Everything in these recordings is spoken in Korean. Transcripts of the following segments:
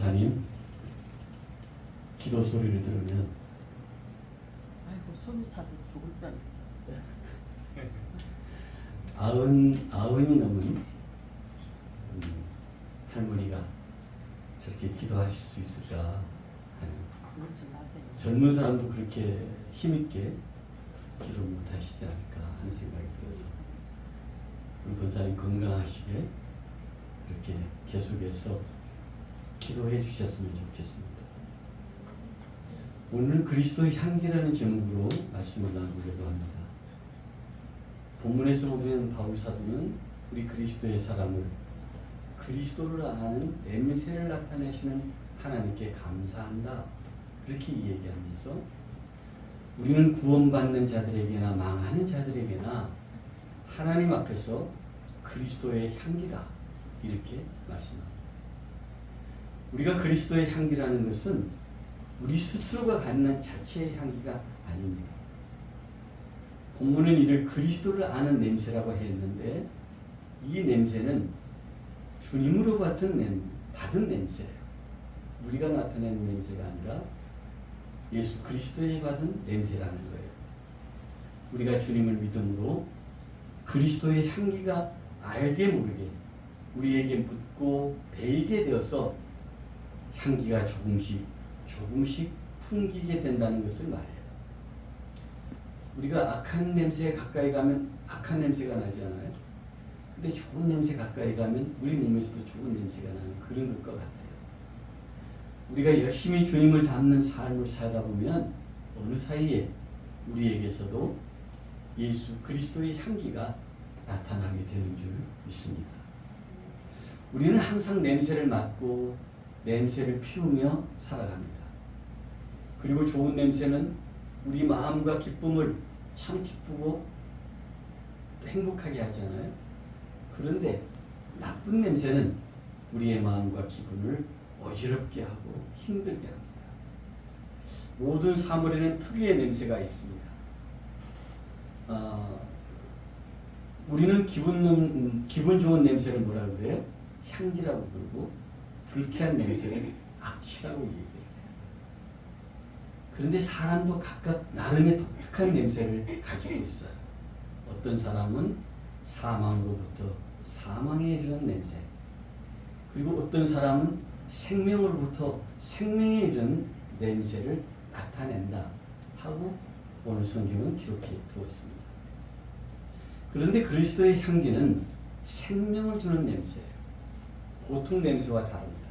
권사님 기도 소리를 들으면 아이고 손이 차서 죽을 뻔. 아흔이 넘은 할머니가 저렇게 기도하실 수 있을까 하는, 그렇지 마세요. 젊은 사람도 그렇게 힘있게 기도 못하시지 않을까 하는 생각이 들어서 우리 권사님 건강하시게 그렇게 계속해서 기도해 주셨으면 좋겠습니다. 오늘 그리스도의 향기라는 제목으로 말씀을 나누려고 합니다. 본문에서 보면 바울 사도는 우리 그리스도의 사람을 그리스도를 아는 냄새를 나타내시는 하나님께 감사한다, 그렇게 이야기하면서 우리는 구원받는 자들에게나 망하는 자들에게나 하나님 앞에서 그리스도의 향기다, 이렇게 말씀합니다. 우리가 그리스도의 향기라는 것은 우리 스스로가 갖는 자체의 향기가 아닙니다. 본문은 이를 그리스도를 아는 냄새라고 했는데 이 냄새는 주님으로 받은 냄새예요. 우리가 나타내는 냄새가 아니라 예수 그리스도에 받은 냄새라는 거예요. 우리가 주님을 믿음으로 그리스도의 향기가 알게 모르게 우리에게 묻고 배이게 되어서 향기가 조금씩 풍기게 된다는 것을 말해요. 우리가 악한 냄새에 가까이 가면 악한 냄새가 나지 않아요? 근데 좋은 냄새 가까이 가면 우리 몸에서도 좋은 냄새가 나는 그런 것과 같아요. 우리가 열심히 주님을 닮는 삶을 살다 보면 어느 사이에 우리에게서도 예수 그리스도의 향기가 나타나게 되는 줄 믿습니다. 우리는 항상 냄새를 맡고 냄새를 피우며 살아갑니다. 그리고 좋은 냄새는 우리 마음과 기쁨을 참 기쁘고 행복하게 하잖아요. 그런데 나쁜 냄새는 우리의 마음과 기분을 어지럽게 하고 힘들게 합니다. 모든 사물에는 특유의 냄새가 있습니다. 우리는 기분 좋은 냄새를 뭐라고 그래요? 향기라고 그러고 불쾌한 냄새를 악취라고 얘기해요. 그런데 사람도 각각 나름의 독특한 냄새를 가지고 있어요. 어떤 사람은 사망으로부터 사망에 이르는 냄새, 그리고 어떤 사람은 생명으로부터 생명에 이르는 냄새를 나타낸다 하고 오늘 성경은 기록해 두었습니다. 그런데 그리스도의 향기는 생명을 주는 냄새예요. 보통 냄새와 다릅니다.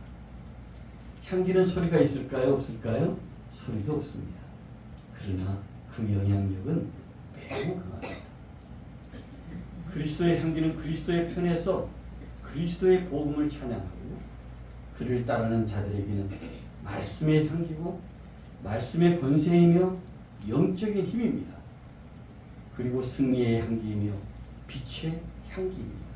향기는 소리가 있을까요? 없을까요? 소리도 없습니다. 그러나 그 영향력은 매우 강합니다. 그리스도의 향기는 그리스도의 편에서 그리스도의 복음을 찬양하고 그를 따르는 자들에게는 말씀의 향기고 말씀의 권세이며 영적인 힘입니다. 그리고 승리의 향기이며 빛의 향기입니다.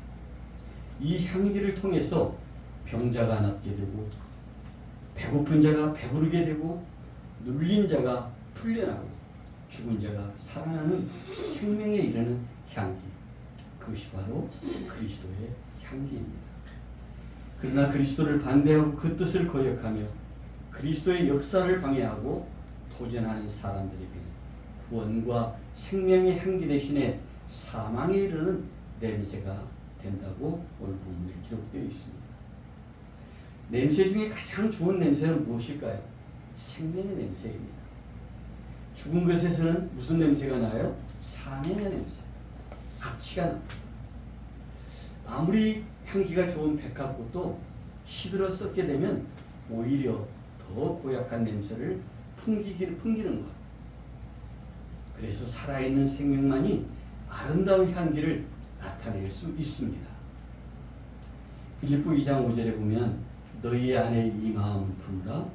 이 향기를 통해서 병자가 낫게 되고 배고픈 자가 배부르게 되고 눌린 자가 풀려나고 죽은 자가 살아나는 생명에 이르는 향기, 그것이 바로 그리스도의 향기입니다. 그러나 그리스도를 반대하고 그 뜻을 거역하며 그리스도의 역사를 방해하고 도전하는 사람들에게는 구원과 생명의 향기 대신에 사망에 이르는 냄새가 된다고 오늘 본문에 기록되어 있습니다. 냄새 중에 가장 좋은 냄새는 무엇일까요? 생명의 냄새입니다. 죽은 것에서는 무슨 냄새가 나요? 사명의 냄새, 악취가 납니다. 아무리 향기가 좋은 백합꽃도 시들어 썩게 되면 오히려 더 고약한 냄새를 풍기는 것. 그래서 살아있는 생명만이 아름다운 향기를 나타낼 수 있습니다. 빌립보 2장 5절에 보면 너희 안에 이 마음을 품으라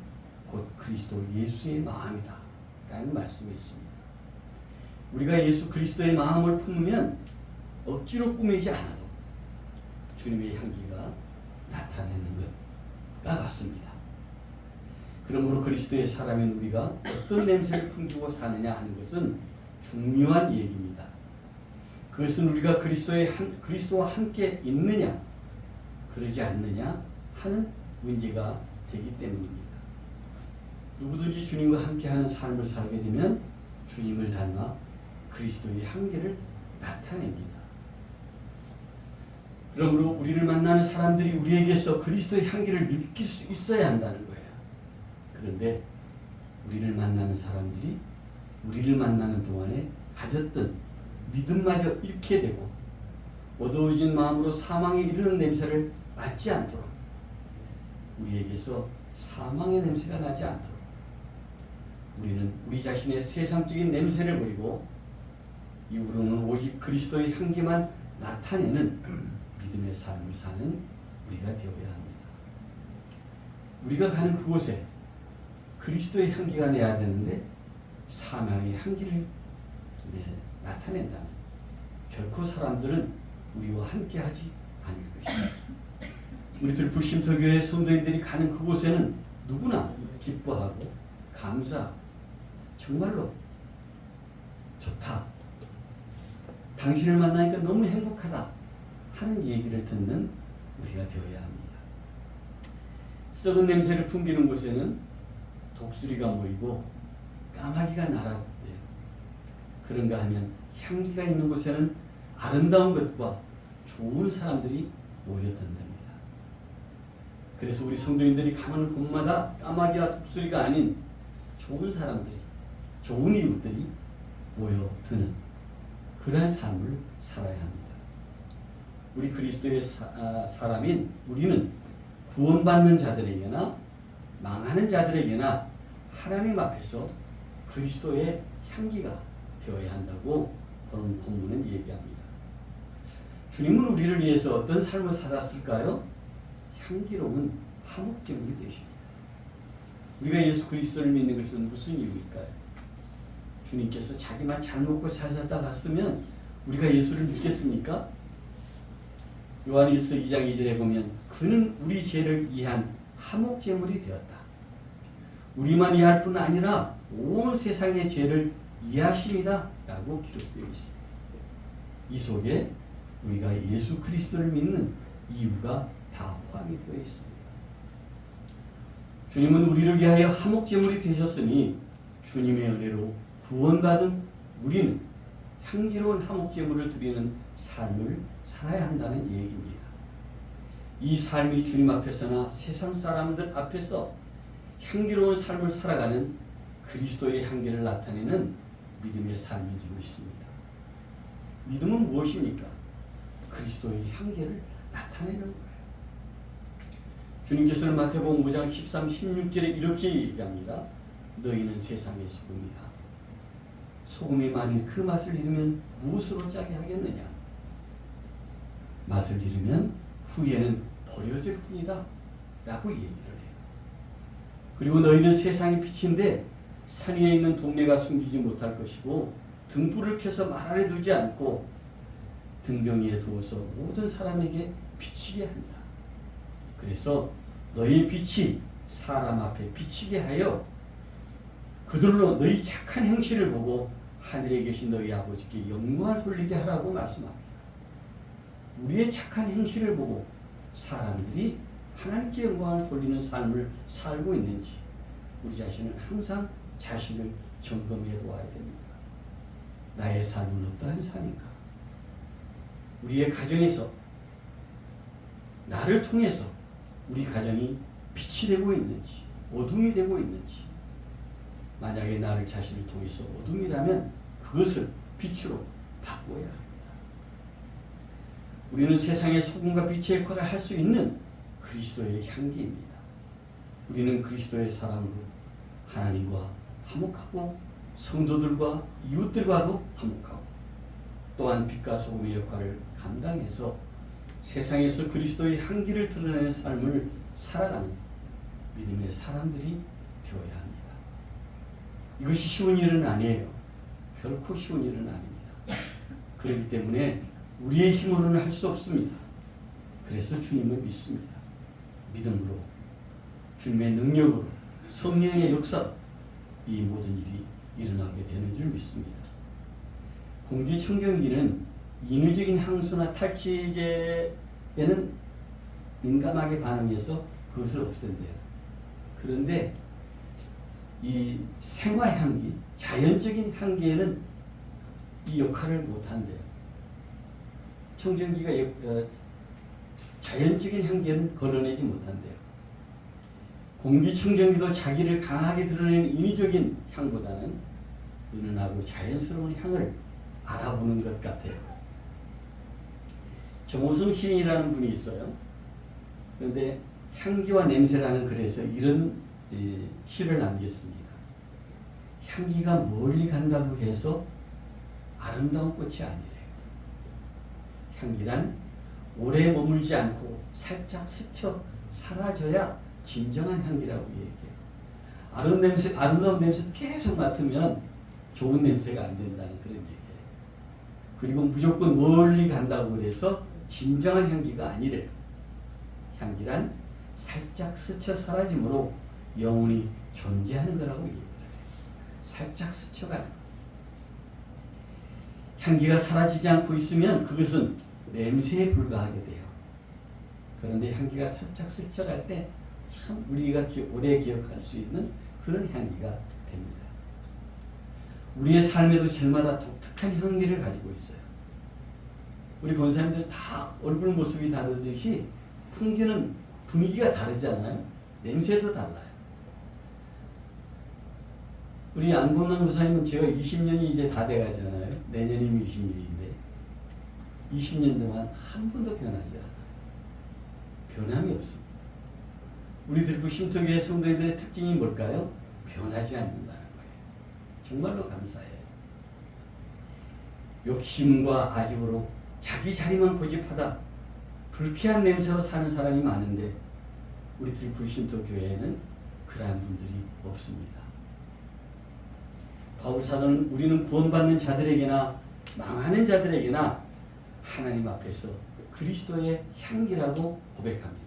곧 그리스도 예수의 마음이다 라는 말씀이 있습니다. 우리가 예수 그리스도의 마음을 품으면 억지로 꾸미지 않아도 주님의 향기가 나타내는 것과 같습니다. 그러므로 그리스도의 사람인 우리가 어떤 냄새를 풍기고 사느냐 하는 것은 중요한 얘기입니다. 그것은 우리가 그리스도와 함께 있느냐 그러지 않느냐 하는 문제가 되기 때문입니다. 누구든지 주님과 함께하는 삶을 살게 되면 주님을 닮아 그리스도의 향기를 나타냅니다. 그러므로 우리를 만나는 사람들이 우리에게서 그리스도의 향기를 느낄 수 있어야 한다는 거예요. 그런데 우리를 만나는 사람들이 우리를 만나는 동안에 가졌던 믿음마저 잃게 되고 어두워진 마음으로 사망에 이르는 냄새를 맡지 않도록 우리에게서 사망의 냄새가 나지 않도록 우리는 우리 자신의 세상적인 냄새를 버리고 이후로는 오직 그리스도의 향기만 나타내는 믿음의 삶을 사는 우리가 되어야 합니다. 우리가 가는 그곳에 그리스도의 향기가 내야 되는데 사망의 향기를 나타낸다면 결코 사람들은 우리와 함께하지 않을 것입니다. 우리들 불심터교회 성도인들이 가는 그곳에는 누구나 기뻐하고 감사, 정말로 좋다, 당신을 만나니까 너무 행복하다 하는 얘기를 듣는 우리가 되어야 합니다. 썩은 냄새를 풍기는 곳에는 독수리가 모이고 까마귀가 날아든대요. 그런가 하면 향기가 있는 곳에는 아름다운 것과 좋은 사람들이 모여든답니다. 그래서 우리 성도인들이 가는 곳마다 까마귀와 독수리가 아닌 좋은 사람들이, 좋은 이웃들이 모여드는 그러한 삶을 살아야 합니다. 우리 그리스도의 사람인 우리는 구원받는 자들에게나 망하는 자들에게나 하나님 앞에서 그리스도의 향기가 되어야 한다고 오늘 본문은 얘기합니다. 주님은 우리를 위해서 어떤 삶을 살았을까요? 향기로운 화목제물이 되십니다. 우리가 예수 그리스도를 믿는 것은 무슨 이유일까요? 주님께서 자기만 잘 먹고 잘 살다 갔으면 우리가 예수를 믿겠습니까? 요한일서 2장 2절에 보면 그는 우리 죄를 이해한 화목제물이 되었다. 우리만 이해할 뿐 아니라 온 세상의 죄를 이해하십니다 라고 기록되어 있습니다. 이 속에 우리가 예수 그리스도를 믿는 이유가 다 포함이 되어 있습니다. 주님은 우리를 위하여 화목제물이 되셨으니 주님의 은혜로 구원받은 우리는 향기로운 화목제물을 드리는 삶을 살아야 한다는 얘기입니다. 이 삶이 주님 앞에서나 세상 사람들 앞에서 향기로운 삶을 살아가는 그리스도의 향기를 나타내는 믿음의 삶인지 믿습니다. 믿음은 무엇입니까? 그리스도의 향기를 나타내는 거예요. 주님께서는 마태복음 5장 13, 16절에 이렇게 얘기합니다. 너희는 세상의 소금이다. 소금이 만일 그 맛을 잃으면 무엇으로 짜게 하겠느냐? 맛을 잃으면 후에는 버려질 뿐이다 라고 얘기를 해요. 그리고 너희는 세상의 빛인데 산 위에 있는 동네가 숨기지 못할 것이고 등불을 켜서 말 아래 두지 않고 등병 위에 두어서 모든 사람에게 비치게 한다. 그래서 너희 빛이 사람 앞에 비치게 하여 그들로 너희 착한 행실을 보고 하늘에 계신 너희 아버지께 영광을 돌리게 하라고 말씀합니다. 우리의 착한 행실을 보고 사람들이 하나님께 영광을 돌리는 삶을 살고 있는지 우리 자신은 항상 자신을 점검해 보아야 됩니다. 나의 삶은 어떠한 삶인가? 우리의 가정에서 나를 통해서 우리 가정이 빛이 되고 있는지 어둠이 되고 있는지, 만약에 나를 자신을 통해서 어둠이라면 그것을 빛으로 바꿔야 합니다. 우리는 세상의 소금과 빛의 역할을 할 수 있는 그리스도의 향기입니다. 우리는 그리스도의 사랑으로 하나님과 화목하고 성도들과 이웃들과도 화목하고 또한 빛과 소금의 역할을 감당해서 세상에서 그리스도의 향기를 드러내는 삶을 살아가는 믿음의 사람들이 되어야 합니다. 이것이 쉬운 일은 아니에요. 결코 쉬운 일은 아닙니다. 그렇기 때문에 우리의 힘으로는 할 수 없습니다. 그래서 주님을 믿습니다. 믿음으로 주님의 능력으로 성령의 역사 이 모든 일이 일어나게 되는 줄 믿습니다. 공기청정기는 인위적인 향수나 탈취제에는 민감하게 반응해서 그것을 없앤대요. 그런데 이 생화향기, 자연적인 향기에는 이 역할을 못한대요. 청정기가 자연적인 향기에는 걸러내지 못한대요. 공기청정기도 자기를 강하게 드러내는 인위적인 향보다는 은은하고 자연스러운 향을 알아보는 것 같아요. 정호승 시인이라는 분이 있어요. 그런데 향기와 냄새라는 글에서 이런 시를 남겼습니다. 향기가 멀리 간다고 해서 아름다운 꽃이 아니래요. 향기란 오래 머물지 않고 살짝 스쳐 사라져야 진정한 향기라고 얘기해요. 아름다운 냄새도 계속 맡으면 좋은 냄새가 안 된다는 그런 얘기예요. 그리고 무조건 멀리 간다고 해서 진정한 향기가 아니래요. 향기란 살짝 스쳐 사라지므로 영원히 존재하는 거라고 얘기해요. 살짝 스쳐가는 거. 향기가 사라지지 않고 있으면 그것은 냄새에 불과하게 돼요. 그런데 향기가 살짝 스쳐갈 때 참 우리가 오래 기억할 수 있는 그런 향기가 됩니다. 우리의 삶에도 절마다 독특한 향기를 가지고 있어요. 우리 권사님들 다 얼굴 모습이 다르듯이 풍기는 분위기가 다르잖아요. 냄새도 달라요. 우리 안건남 권사님은 제가 20년이 이제 다 돼가잖아요. 내년이면 20년인데 20년 동안 한 번도 변하지 않아요. 변함이 없습니다. 우리 들구 쉼터교회 성도들의 특징이 뭘까요? 변하지 않는다는 거예요. 정말로 감사해요. 욕심과 아집으로 자기 자리만 고집하다 불쾌한 냄새로 사는 사람이 많은데 우리 들구 쉼터교회에는 그러한 분들이 없습니다. 바울 사도는 우리는 구원받는 자들에게나 망하는 자들에게나 하나님 앞에서 그리스도의 향기라고 고백합니다.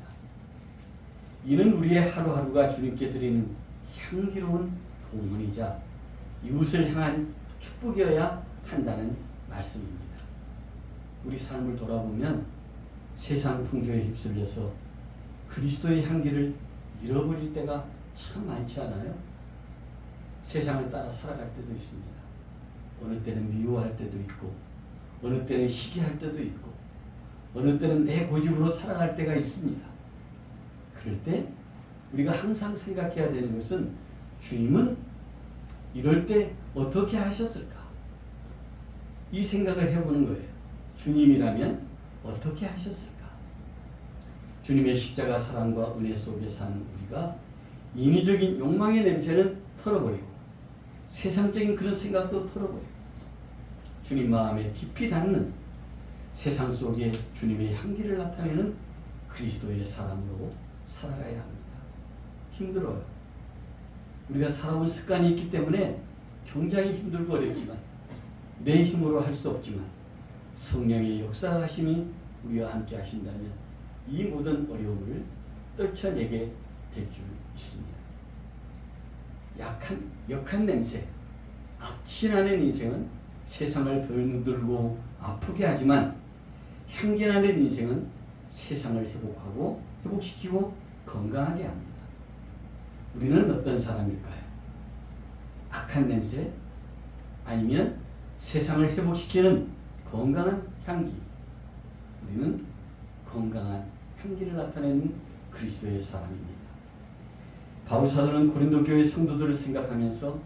이는 우리의 하루하루가 주님께 드리는 향기로운 봉헌이자 이웃을 향한 축복이어야 한다는 말씀입니다. 우리 삶을 돌아보면 세상 풍조에 휩쓸려서 그리스도의 향기를 잃어버릴 때가 참 많지 않아요? 세상을 따라 살아갈 때도 있습니다. 어느 때는 미워할 때도 있고 어느 때는 시기할 때도 있고 어느 때는 내 고집으로 살아갈 때가 있습니다. 그럴 때 우리가 항상 생각해야 되는 것은 주님은 이럴 때 어떻게 하셨을까? 이 생각을 해보는 거예요. 주님이라면 어떻게 하셨을까? 주님의 십자가 사랑과 은혜 속에 사는 우리가 인위적인 욕망의 냄새는 털어버리고 세상적인 그런 생각도 털어버리고 주님 마음에 깊이 닿는 세상 속에 주님의 향기를 나타내는 그리스도의 사람으로 살아가야 합니다. 힘들어요. 우리가 살아온 습관이 있기 때문에 굉장히 힘들고 어렵지만 내 힘으로 할 수 없지만 성령의 역사하심이 우리와 함께 하신다면 이 모든 어려움을 떨쳐내게 될 줄 믿습니다. 역한 냄새, 악취나는 인생은 세상을 병들고 아프게 하지만 향기나는 인생은 세상을 회복시키고 건강하게 합니다. 우리는 어떤 사람일까요? 악한 냄새? 아니면 세상을 회복시키는 건강한 향기? 우리는 건강한 향기를 나타내는 그리스도의 사람입니다. 바울 사도는 고린도 교회 성도들을 생각하면서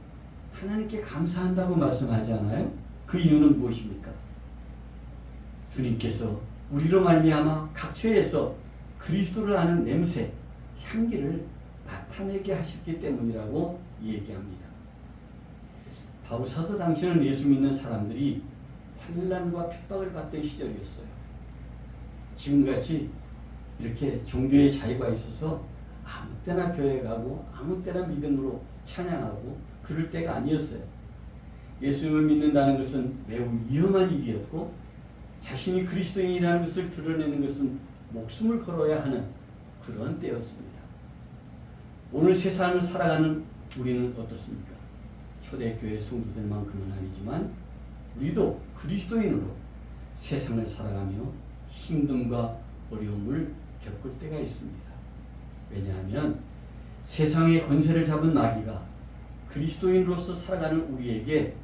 하나님께 감사한다고 말씀하지 않아요? 그 이유는 무엇입니까? 주님께서 우리로 말미암아 각처에서 그리스도를 아는 냄새, 향기를 나타내게 하셨기 때문이라고 얘기합니다. 바울 사도 당시는 예수 믿는 사람들이 환난과 핍박을 받던 시절이었어요. 지금같이 이렇게 종교의 자유가 있어서 아무 때나 교회 가고 아무 때나 믿음으로 찬양하고 그럴 때가 아니었어요. 예수님을 믿는다는 것은 매우 위험한 일이었고 자신이 그리스도인이라는 것을 드러내는 것은 목숨을 걸어야 하는 그런 때였습니다. 오늘 세상을 살아가는 우리는 어떻습니까? 초대교회 성도들만큼은 아니지만 우리도 그리스도인으로 세상을 살아가며 힘듦과 어려움을 겪을 때가 있습니다. 왜냐하면 세상의 권세를 잡은 마귀가 그리스도인으로서 살아가는 우리에게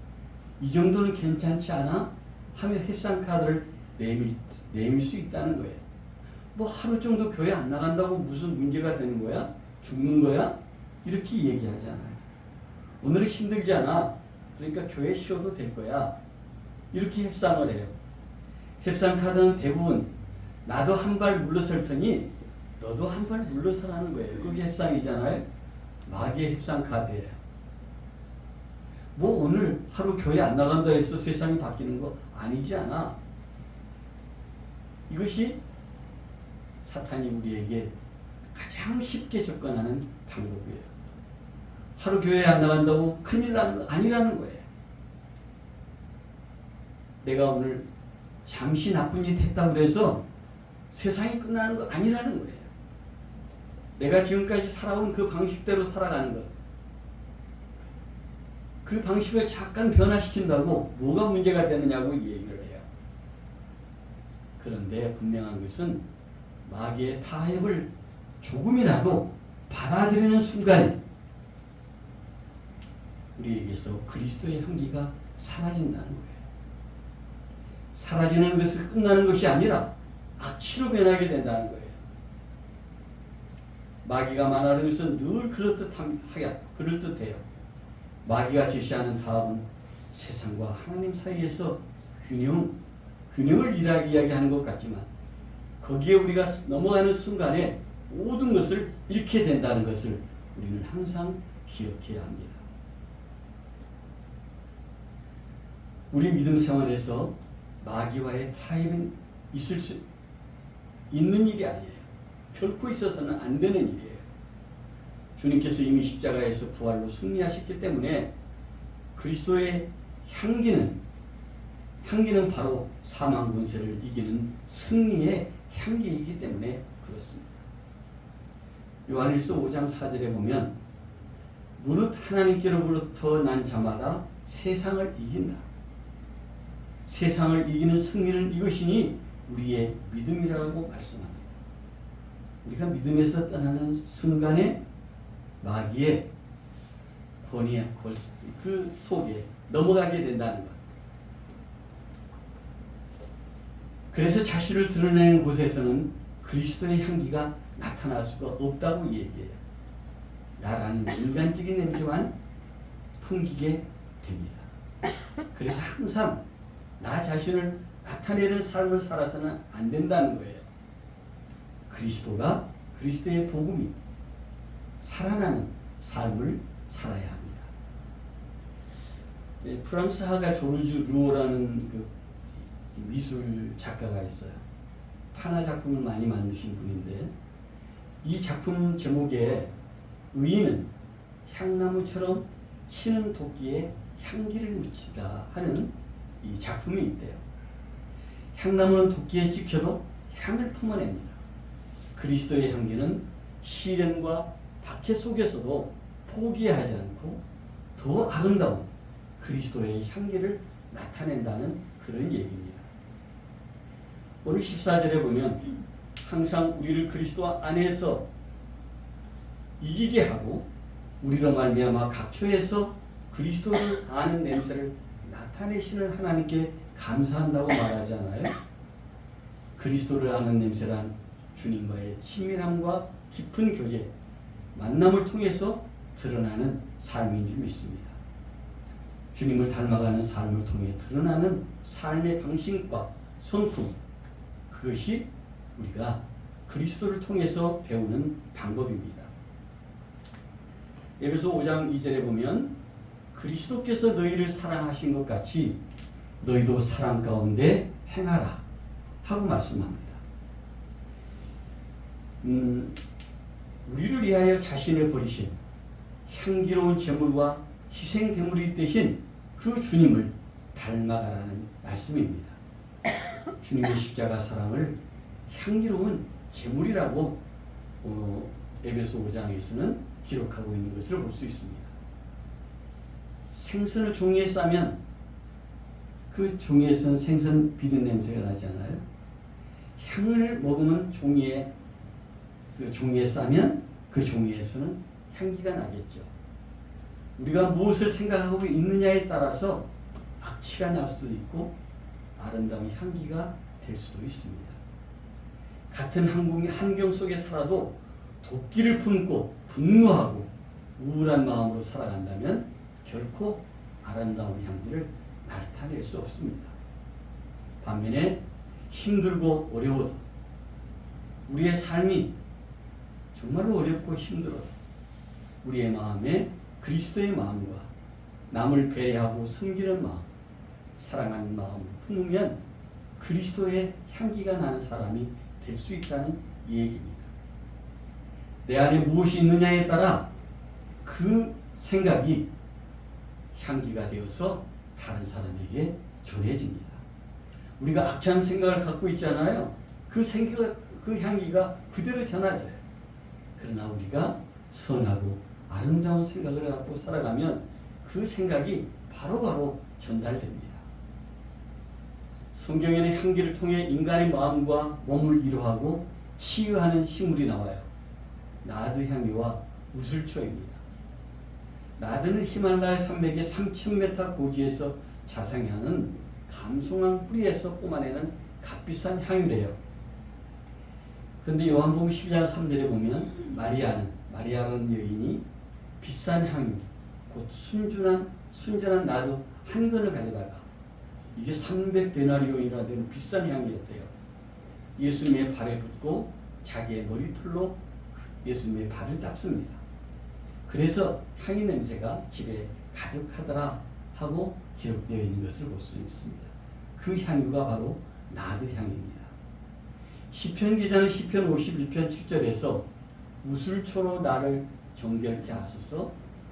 이 정도는 괜찮지 않아? 하며 협상 카드를 내밀 수 있다는 거예요. 뭐 하루 정도 교회 안 나간다고 무슨 문제가 되는 거야? 죽는 거야? 이렇게 얘기하잖아요. 오늘은 힘들지 않아. 그러니까 교회 쉬어도 될 거야. 이렇게 협상을 해요. 협상 카드는 대부분 나도 한 발 물러설 테니 너도 한 발 물러서라는 거예요. 그게 협상이잖아요. 마귀의 협상 카드예요. 뭐 오늘 하루 교회 안 나간다 해서 세상이 바뀌는 거 아니지 않아. 이것이 사탄이 우리에게 가장 쉽게 접근하는 방법이에요. 하루 교회 안 나간다고 큰일 나는 거 아니라는 거예요. 내가 오늘 잠시 나쁜 짓 했다고 해서 세상이 끝나는 거 아니라는 거예요. 내가 지금까지 살아온 그 방식대로 살아가는 것. 그 방식을 잠깐 변화시킨다고 뭐가 문제가 되느냐고 얘기를 해요. 그런데 분명한 것은 마귀의 타협을 조금이라도 받아들이는 순간에 우리에게서 그리스도의 향기가 사라진다는 거예요. 사라지는 것을 끝나는 것이 아니라 악취로 변하게 된다는 거예요. 마귀가 말하는 것은 늘 그럴듯해요. 마귀가 제시하는 답은 세상과 하나님 사이에서 균형을 이야기하는 것 같지만 거기에 우리가 넘어가는 순간에 모든 것을 잃게 된다는 것을 우리는 항상 기억해야 합니다. 우리 믿음 생활에서 마귀와의 타협은 있을 수 있는 일이 아니에요. 결코 있어서는 안 되는 일이에요. 주님께서 이미 십자가에서 부활로 승리하셨기 때문에 그리스도의 향기는 바로 사망 권세를 이기는 승리의 향기이기 때문에 그렇습니다. 요한일서 5장 4절에 보면 무릇 하나님께로부터 난 자마다 세상을 이긴다. 세상을 이기는 승리를 이것이니 우리의 믿음이라고 말씀합니다. 우리가 믿음에서 떠나는 순간에 마귀의 권위 그 속에 넘어가게 된다는 것. 그래서 자신을 드러내는 곳에서는 그리스도의 향기가 나타날 수가 없다고 얘기해요. 나라는 인간적인 냄새만 풍기게 됩니다. 그래서 항상 나 자신을 나타내는 삶을 살아서는 안 된다는 거예요. 그리스도의 복음이 살아나는 삶을 살아야 합니다. 프랑스 화가 조르주 루오라는 그 미술 작가가 있어요. 판화 작품을 많이 만드신 분인데 이 작품 제목에 의인은 향나무처럼 치는 도끼에 향기를 묻히다 하는 이 작품이 있대요. 향나무는 도끼에 찍혀도 향을 품어냅니다. 그리스도의 향기는 시련과 박해 속에서도 포기하지 않고 더 아름다운 그리스도의 향기를 나타낸다는 그런 얘기입니다. 오늘 14절에 보면 항상 우리를 그리스도 안에서 이기게 하고 우리로 말미암아 각처에서 그리스도를 아는 냄새를 나타내시는 하나님께 감사한다고 말하잖아요. 그리스도를 아는 냄새란 주님과의 친밀함과 깊은 교제, 만남을 통해서 드러나는 삶인 줄 믿습니다. 주님을 닮아가는 삶을 통해 드러나는 삶의 방식과 성품, 그것이 우리가 그리스도를 통해서 배우는 방법입니다. 에베소 5장 2절에 보면 그리스도께서 너희를 사랑하신 것 같이 너희도 사랑 가운데 행하라 하고 말씀합니다. 우리를 위하여 자신을 버리신 향기로운 제물과 희생 제물이 되신 그 주님을 닮아가라는 말씀입니다. 주님의 십자가 사랑을 향기로운 제물이라고 에베소 5장에서는 기록하고 있는 것을 볼 수 있습니다. 생선을 종이에 싸면 그 종이에서는 생선 비린 냄새가 나지 않아요? 향을 먹으면 종이에 싸면 그 종이에서는 향기가 나겠죠. 우리가 무엇을 생각하고 있느냐에 따라서 악취가 날 수도 있고 아름다운 향기가 될 수도 있습니다. 같은 환경 속에 살아도 도끼를 품고 분노하고 우울한 마음으로 살아간다면 결코 아름다운 향기를 나타낼 수 없습니다. 반면에 힘들고 어려워도 우리의 삶이 정말로 어렵고 힘들어도 우리의 마음에 그리스도의 마음과 남을 배려하고 섬기는 마음, 사랑하는 마음을 품으면 그리스도의 향기가 나는 사람이 될 수 있다는 얘기입니다. 내 안에 무엇이 있느냐에 따라 그 생각이 향기가 되어서 다른 사람에게 전해집니다. 우리가 악한 생각을 갖고 있잖아요. 그 생각, 그 향기가 그대로 전해져요. 그러나 우리가 선하고 아름다운 생각을 갖고 살아가면 그 생각이 바로바로 전달됩니다. 성경에는 향기를 통해 인간의 마음과 몸을 위로하고 치유하는 식물이 나와요. 나드 향유와 우슬초입니다. 나드는 히말라야 산맥의 3000m 고지에서 자생하는 감송한 뿌리에서 뿜어내는 값비싼 향유래요. 그런데 요한복음 12장 3절에 보면 마리아라는 여인이 비싼 향유, 곧 순전한 나드 한 근을 가져다가 이게 300데나리온이나 되는 비싼 향이었대요. 예수님의 발에 붓고 자기의 머리털로 예수님의 발을 닦습니다. 그래서 향이 냄새가 집에 가득하더라 하고 기록되어 있는 것을 볼 수 있습니다. 그 향유가 바로 나드 향입니다. 시편 기자는 시편 51편 7절에서 우슬초로 나를 정결케 하소서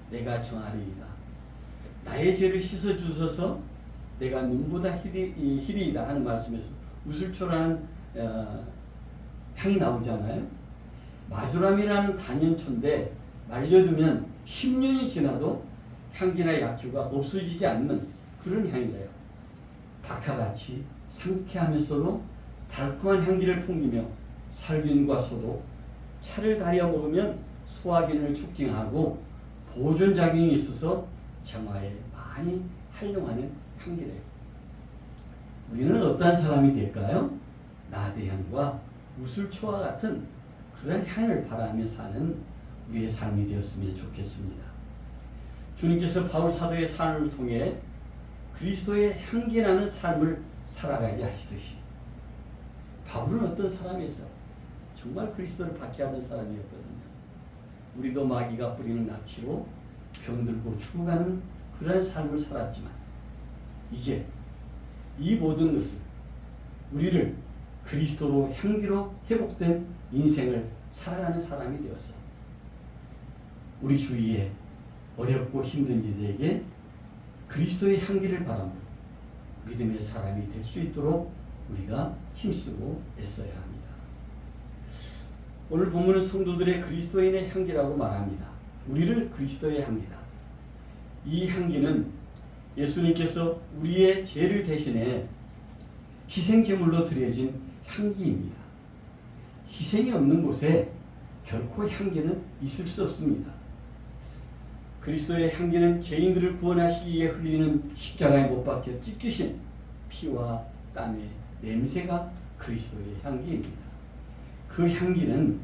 내가 정하리이다. 나의 죄를 씻어주소서 내가 눈보다 희리이다 하는 말씀에서 우슬초라는 향이 나오잖아요. 마주람이라는 단연초인데 말려두면 10년이 지나도 향기나 약효가 없어지지 않는 그런 향이래요. 박하같이 상쾌하면서도 달콤한 향기를 풍기며 살균과 소독, 차를 달여 먹으면 소화기능을 촉진하고 보존작용이 있어서 정화에 많이 활용하는 향기래요. 우리는 어떤 사람이 될까요? 나드향과 우슬초와 같은 그런 향을 바라며 사는 우리의 삶이 되었으면 좋겠습니다. 주님께서 바울 사도의 삶을 통해 그리스도의 향기나는 삶을 살아가게 하시듯이 바울은 어떤 사람이었어요? 정말 그리스도를 박해하던 사람이었거든요. 우리도 마귀가 뿌리는 낙치로 병들고 죽어가는 그런 삶을 살았지만 이제 이 모든 것을 우리를 그리스도로 향기로 회복된 인생을 살아가는 사람이 되었어. 우리 주위에 어렵고 힘든 이들에게 그리스도의 향기를 바라며 믿음의 사람이 될 수 있도록 우리가 힘쓰고 애써야 합니다. 오늘 본문은 성도들의 그리스도인의 향기라고 말합니다. 우리를 그리스도의 향기다. 이 향기는 예수님께서 우리의 죄를 대신해 희생제물로 드려진 향기입니다. 희생이 없는 곳에 결코 향기는 있을 수 없습니다. 그리스도의 향기는 죄인들을 구원하시기 위해 흘리는 십자가에 못 박혀 찢기신 피와 땀의 냄새가 그리스도의 향기입니다. 그 향기는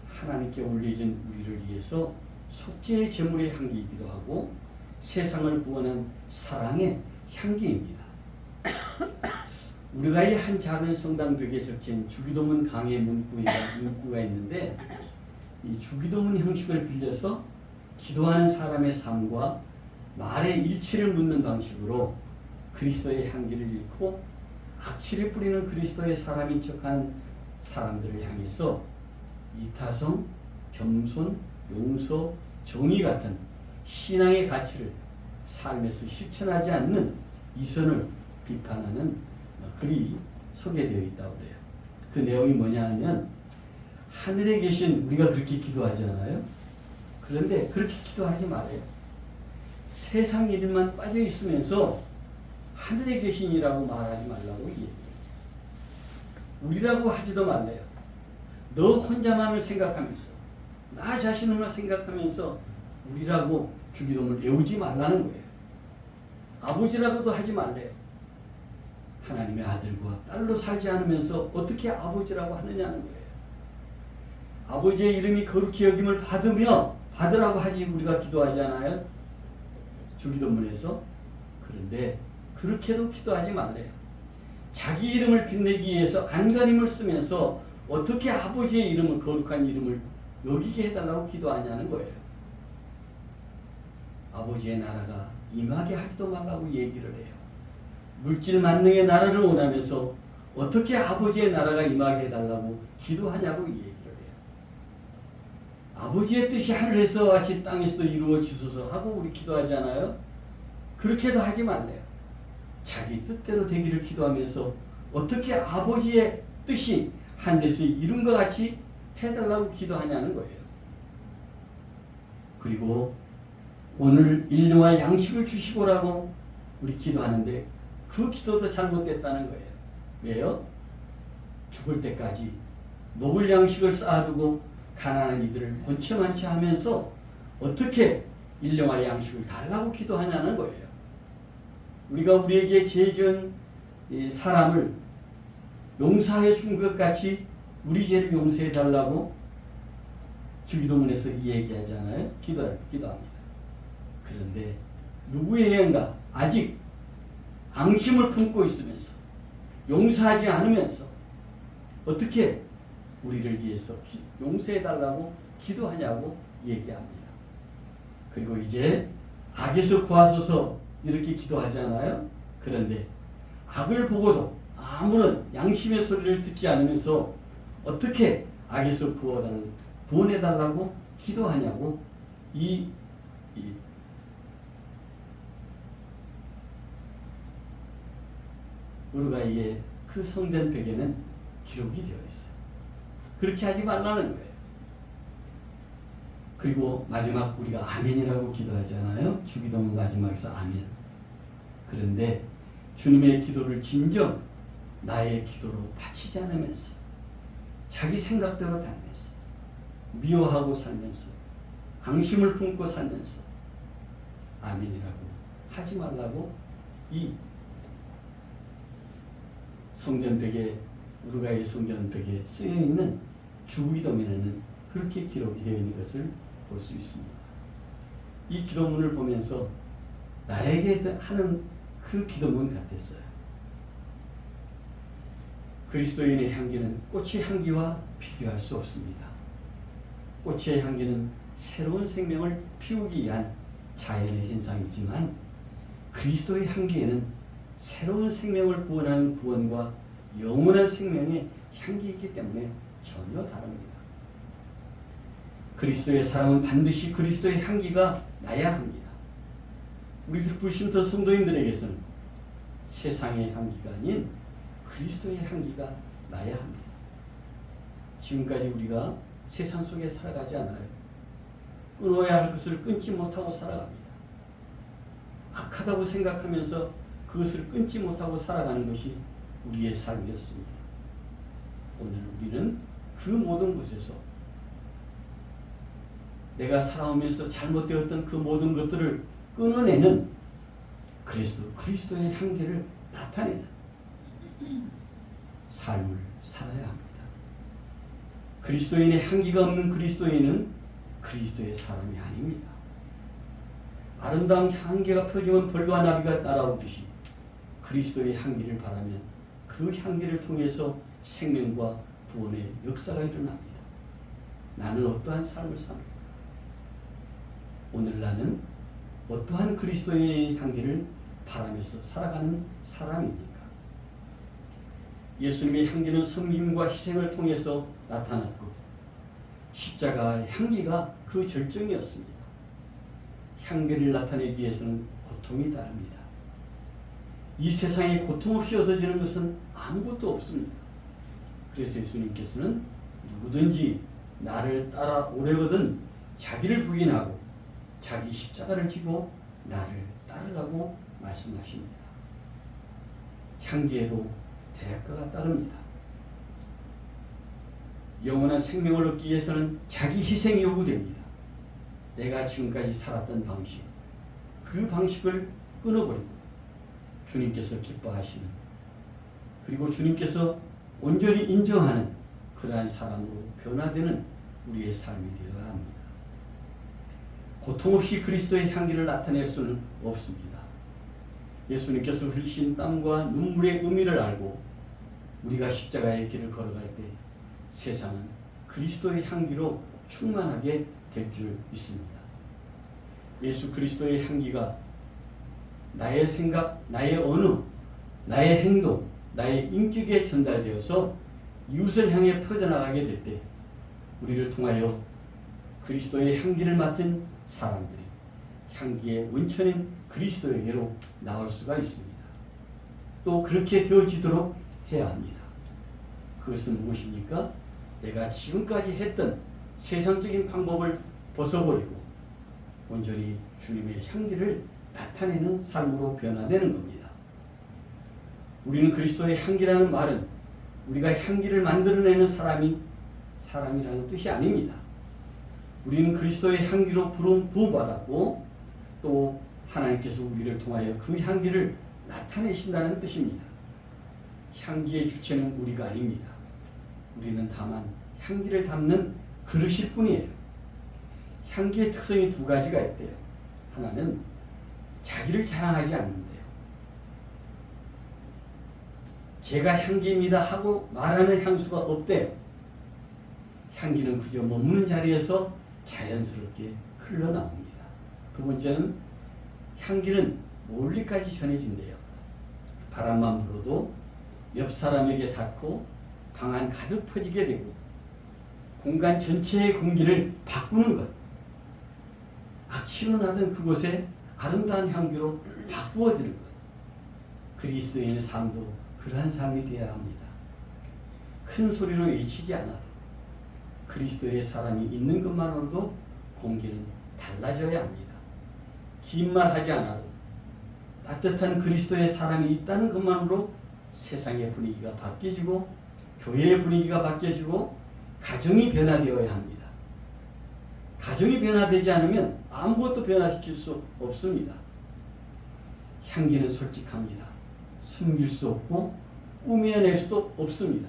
하나님께 올려진 우리를 위해서 속죄의 제물의 향기이기도 하고 세상을 구원한 사랑의 향기입니다. 우리가 이 한 작은 성당벽에 적힌 주기도문 강의 문구가 있는데 이 주기도문 형식을 빌려서 기도하는 사람의 삶과 말의 일치를 묻는 방식으로 그리스도의 향기를 잃고 악취를 뿌리는 그리스도의 사람인 척하는 사람들을 향해서 이타성, 겸손, 용서, 정의 같은 신앙의 가치를 삶에서 실천하지 않는 이선을 비판하는 글이 소개되어 있다고 그래요. 그 내용이 뭐냐 하면 하늘에 계신 우리가 그렇게 기도하잖아요. 그런데 그렇게 기도하지 말아요. 세상 일만 빠져 있으면서 하늘에 계신이라고 말하지 말라고 얘기해요. 우리라고 하지도 말래요. 너 혼자만을 생각하면서 나 자신을만 생각하면서 우리라고 주기도문을 외우지 말라는 거예요. 아버지라고도 하지 말래요. 하나님의 아들과 딸로 살지 않으면서 어떻게 아버지라고 하느냐는 거예요. 아버지의 이름이 거룩히 여김을 받으라고 하지 우리가 기도하지 않아요? 주기도문에서. 그런데 그렇게도 기도하지 말래요. 자기 이름을 빛내기 위해서 안간힘을 쓰면서 어떻게 아버지의 이름을, 거룩한 이름을 여기게 해달라고 기도하냐는 거예요. 아버지의 나라가 임하게 하지도 말라고 얘기를 해요. 물질 만능의 나라를 원하면서 어떻게 아버지의 나라가 임하게 해달라고 기도하냐고 얘기를 해요. 아버지의 뜻이 하늘에서 같이 땅에서도 이루어지소서 하고 우리 기도하지 않아요? 그렇게도 하지 말래요. 자기 뜻대로 되기를 기도하면서 어떻게 아버지의 뜻이 하늘에서 이룬 것 같이 해달라고 기도하냐는 거예요. 그리고 오늘 일용할 양식을 주시고라고 우리 기도하는데 그 기도도 잘못됐다는 거예요. 왜요? 죽을 때까지 먹을 양식을 쌓아두고 가난한 이들을 번체만체 하면서 어떻게 일용할 양식을 달라고 기도하냐는 거예요. 우리가 우리에게 죄 지은 사람을 용서해 준 것 같이 우리 죄를 용서해 달라고 주기도문에서 얘기하잖아요. 기도합니다. 그런데 누구에게인가 아직 앙심을 품고 있으면서 용서하지 않으면서 어떻게 우리를 위해서 용서해 달라고 기도하냐고 얘기합니다. 그리고 이제 악에서 구하소서 이렇게 기도하잖아요. 그런데 악을 보고도 아무런 양심의 소리를 듣지 않으면서 어떻게 악에서 구원해달라고 기도하냐고 이 우루과이의 그 성전벽에는 기록이 되어 있어요. 그렇게 하지 말라는 거예요. 그리고 마지막 우리가 아멘이라고 기도하잖아요. 주기도문 마지막에서 아멘. 그런데 주님의 기도를 진정 나의 기도로 바치지 않으면서 자기 생각대로 달면서 미워하고 살면서 앙심을 품고 살면서 아멘이라고 하지 말라고 이 성전벽에 우루과이 성전벽에 쓰여 있는 주기도문에는 그렇게 기록이 되어 있는 것을 볼 수 있습니다. 이 기도문을 보면서 나에게 하는 그 기도문 같았어요. 그리스도인의 향기는 꽃의 향기와 비교할 수 없습니다. 꽃의 향기는 새로운 생명을 피우기 위한 자연의 현상이지만 그리스도의 향기에는 새로운 생명을 구원하는 구원과 영원한 생명의 향기이기 때문에 전혀 다릅니다. 그리스도의 사랑은 반드시 그리스도의 향기가 나야 합니다. 우리 불신터 성도인들에게서는 세상의 향기가 아닌 그리스도의 향기가 나야 합니다. 지금까지 우리가 세상 속에 살아가지 않아요. 끊어야 할 것을 끊지 못하고 살아갑니다. 악하다고 생각하면서 그것을 끊지 못하고 살아가는 것이 우리의 삶이었습니다. 오늘 우리는 그 모든 곳에서 내가 살아오면서 잘못되었던 그 모든 것들을 끊어내는 그리스도의 향기를 나타내는 삶을 살아야 합니다. 그리스도인의 향기가 없는 그리스도인은 그리스도의 사람이 아닙니다. 아름다운 향기가 펴지면 벌과 나비가 날아오듯이 그리스도의 향기를 바라면 그 향기를 통해서 생명과 구원의 역사가 일어납니다. 나는 어떠한 삶을 삽니까? 오늘 나는 어떠한 그리스도의 향기를 바라면서 살아가는 사람입니까? 예수님의 향기는 섬김과 희생을 통해서 나타났고 십자가의 향기가 그 절정이었습니다. 향기를 나타내기 위해서는 고통이 따릅니다. 이 세상에 고통 없이 얻어지는 것은 아무것도 없습니다. 그래서 예수님께서는 누구든지 나를 따라 오려거든 자기를 부인하고 자기 십자가를 지고 나를 따르라고 말씀하십니다. 향기에도 대가가 따릅니다. 영원한 생명을 얻기 위해서는 자기 희생이 요구됩니다. 내가 지금까지 살았던 방식, 그 방식을 끊어버리고 주님께서 기뻐하시는, 그리고 주님께서 온전히 인정하는 그러한 사람으로 변화되는 우리의 삶이 되어야 합니다. 고통 없이 그리스도의 향기를 나타낼 수는 없습니다. 예수님께서 흘리신 땀과 눈물의 의미를 알고 우리가 십자가의 길을 걸어갈 때 세상은 그리스도의 향기로 충만하게 될 줄 믿습니다. 예수 그리스도의 향기가 나의 생각, 나의 언어, 나의 행동, 나의 인격에 전달되어서 이웃을 향해 퍼져나가게 될 때 우리를 통하여 그리스도의 향기를 맡은 사람들이 향기의 원천인 그리스도에게로 나올 수가 있습니다. 또 그렇게 되어지도록 해야 합니다. 그것은 무엇입니까? 내가 지금까지 했던 세상적인 방법을 벗어버리고 온전히 주님의 향기를 나타내는 삶으로 변화되는 겁니다. 우리는 그리스도의 향기라는 말은 우리가 향기를 만들어내는 사람이라는 뜻이 아닙니다. 우리는 그리스도의 향기로 부음받았고 또 하나님께서 우리를 통하여 그 향기를 나타내신다는 뜻입니다. 향기의 주체는 우리가 아닙니다. 우리는 다만 향기를 담는 그릇일 뿐이에요. 향기의 특성이 두 가지가 있대요. 하나는 자기를 자랑하지 않는데요. 제가 향기입니다 하고 말하는 향수가 없대요. 향기는 그저 머무는 자리에서 자연스럽게 흘러나옵니다. 두 번째는 향기는 멀리까지 전해진대요. 바람만 불어도 옆 사람에게 닿고 방 안 가득 퍼지게 되고 공간 전체의 공기를 바꾸는 것, 악취로 나던 그곳에 아름다운 향기로 바꾸어지는 것. 그리스도인의 삶도 그러한 삶이 되어야 합니다. 큰 소리로 외치지 않아도 그리스도의 사람이 있는 것만으로도 공기는 달라져야 합니다. 긴 말 하지 않아도 따뜻한 그리스도의 사람이 있다는 것만으로 세상의 분위기가 바뀌어지고 교회의 분위기가 바뀌어지고 가정이 변화되어야 합니다. 가정이 변화되지 않으면 아무것도 변화시킬 수 없습니다. 향기는 솔직합니다. 숨길 수 없고 꾸며낼 수도 없습니다.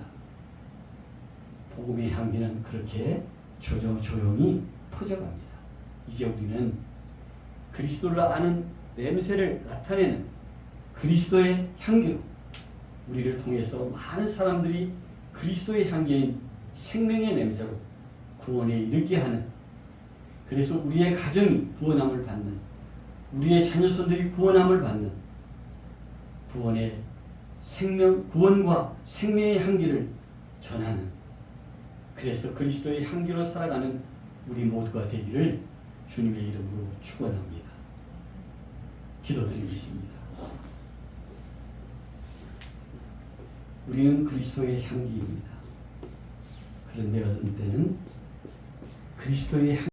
복음의 향기는 그렇게 조용히 퍼져갑니다. 이제 우리는 그리스도를 아는 냄새를 나타내는 그리스도의 향기로 우리를 통해서 많은 사람들이 그리스도의 향기인 생명의 냄새로 구원에 이르게 하는, 그래서 우리의 가정이 구원함을 받는, 우리의 자녀손들이 구원함을 받는 구원과 생명의 향기를 전하는, 그래서 그리스도의 향기로 살아가는 우리 모두가 되기를 주님의 이름으로 축원합니다. 기도드리겠습니다. 우리는 그리스도의 향기입니다. 그런데 어떤 때는 그리스도의 향